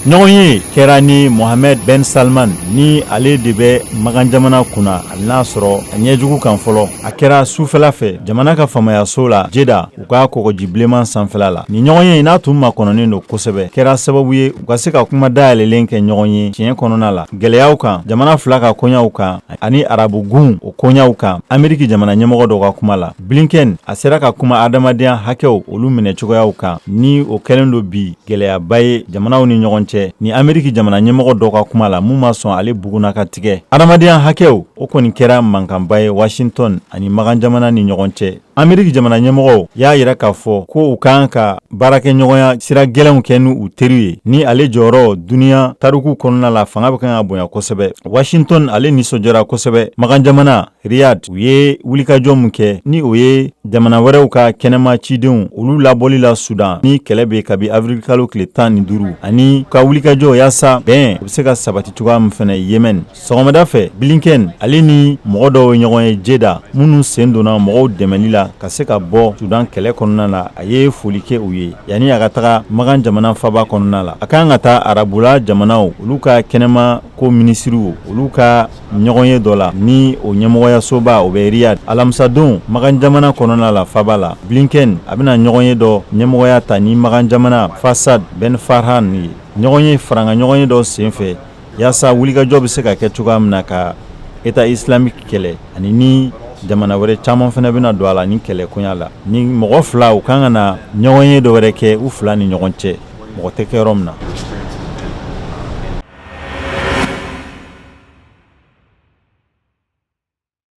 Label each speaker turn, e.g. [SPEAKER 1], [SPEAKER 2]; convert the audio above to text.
[SPEAKER 1] ɲɔgɔn ye kɛra ni Mohammed Ben Salman ni ale de bɛ Magan jamana kunna hali n'a sɔrɔ a ɲɛjugu kan fɔlɔ a kɛra sufɛla fɛ jamana ka famayaso la Jeda u ka kɔgɔji bilenman sanfɛla la. Ni ɲɔgɔn ye n'a tun makɔnɔnen don kosɛbɛ kɛra sababu ye u ka se ka kuma dayɛlɛlen kɛ ɲɔgɔn ye tiɲɛ kɔnɔna la. Gɛlɛyaw kan jamana fila ka koɲaw kan ani arabugun o koɲaw kan Ameriki jamana ɲɛmɔgɔ dɔ ka kuma la. Blinken a sera ka kuma adamadenya hakɛw olu minɛ cogoyaw kan ni o kɛlen do bi gɛlɛyaba ye jamanaw ni ɲɔgɔn cɛ ni Ameriki jamana ɲɛmɔgɔ dɔ ka kuma la mun ma sɔn ale buguna ka tigɛ. Adamadenya hakɛw o kɔni kɛra mankanba ye Washington ani Magan jamana ni ɲɔgɔn cɛ. Ameriki jamana ɲɛmɔgɔw y'a yira k'a fɔ ko u kan ka baarakɛɲɔgɔnya sira gɛlɛnw kɛ ni u teriw ye ni ale jɔyɔrɔ duniya tariku kɔnɔna la fanga bɛ kan ka bonya kosɛbɛ. Washington ale nisɔnjara kosɛbɛ. Magan jamana Riyadh u ye wulikajɔ mun kɛ ni o ye jamana wɛrɛw ka kɛnɛma cidenw olu labɔli la Sudan ni kɛlɛ bɛ kabi avril kalo tile 15 ani ka wulikajɔ yaasa bɛn u bɛ se ka sabati cogoya min fɛnɛ Yemen. Sɔgɔmada fɛ Blinken ale ni mɔgɔ dɔw ye ɲɔgɔn ye Jeda minnu sen donna mɔgɔw dɛmɛli la ka se ka bɔ Sudan kɛlɛ kɔnɔna la a ye foli kɛ u ye yanni a ka taga Magan jamana faba kɔnɔna la. A kan ka taa arabula jamanaw olu ka kɛnɛma ko minisiriw olu ka ɲɔgɔn ye dɔ la ni o ɲɛmɔgɔyasoba o bɛ Riyadh. Alamisadon Magan jamana kɔnɔna la faba la Blinken a bɛna ɲɔgɔn ye dɔ ɲɛmɔgɔya ta ni Magan jamana Fassad Ben Farhan ye ɲɔgɔn ye faranga ɲɔgɔn ye dɔ senfɛ yaasa wulikajɔ bɛ se ka kɛ cogoya min na ka État islamique kɛlɛ ani ni jamana wɛrɛ caman fana bɛna don a la ni kɛlɛ koɲa la ni mɔgɔ fila u kan ka na ɲɔgɔn ye dɔ wɛrɛ kɛ u fila ni ɲɔgɔn cɛ mɔgɔ tɛ kɛ yɔrɔ min na.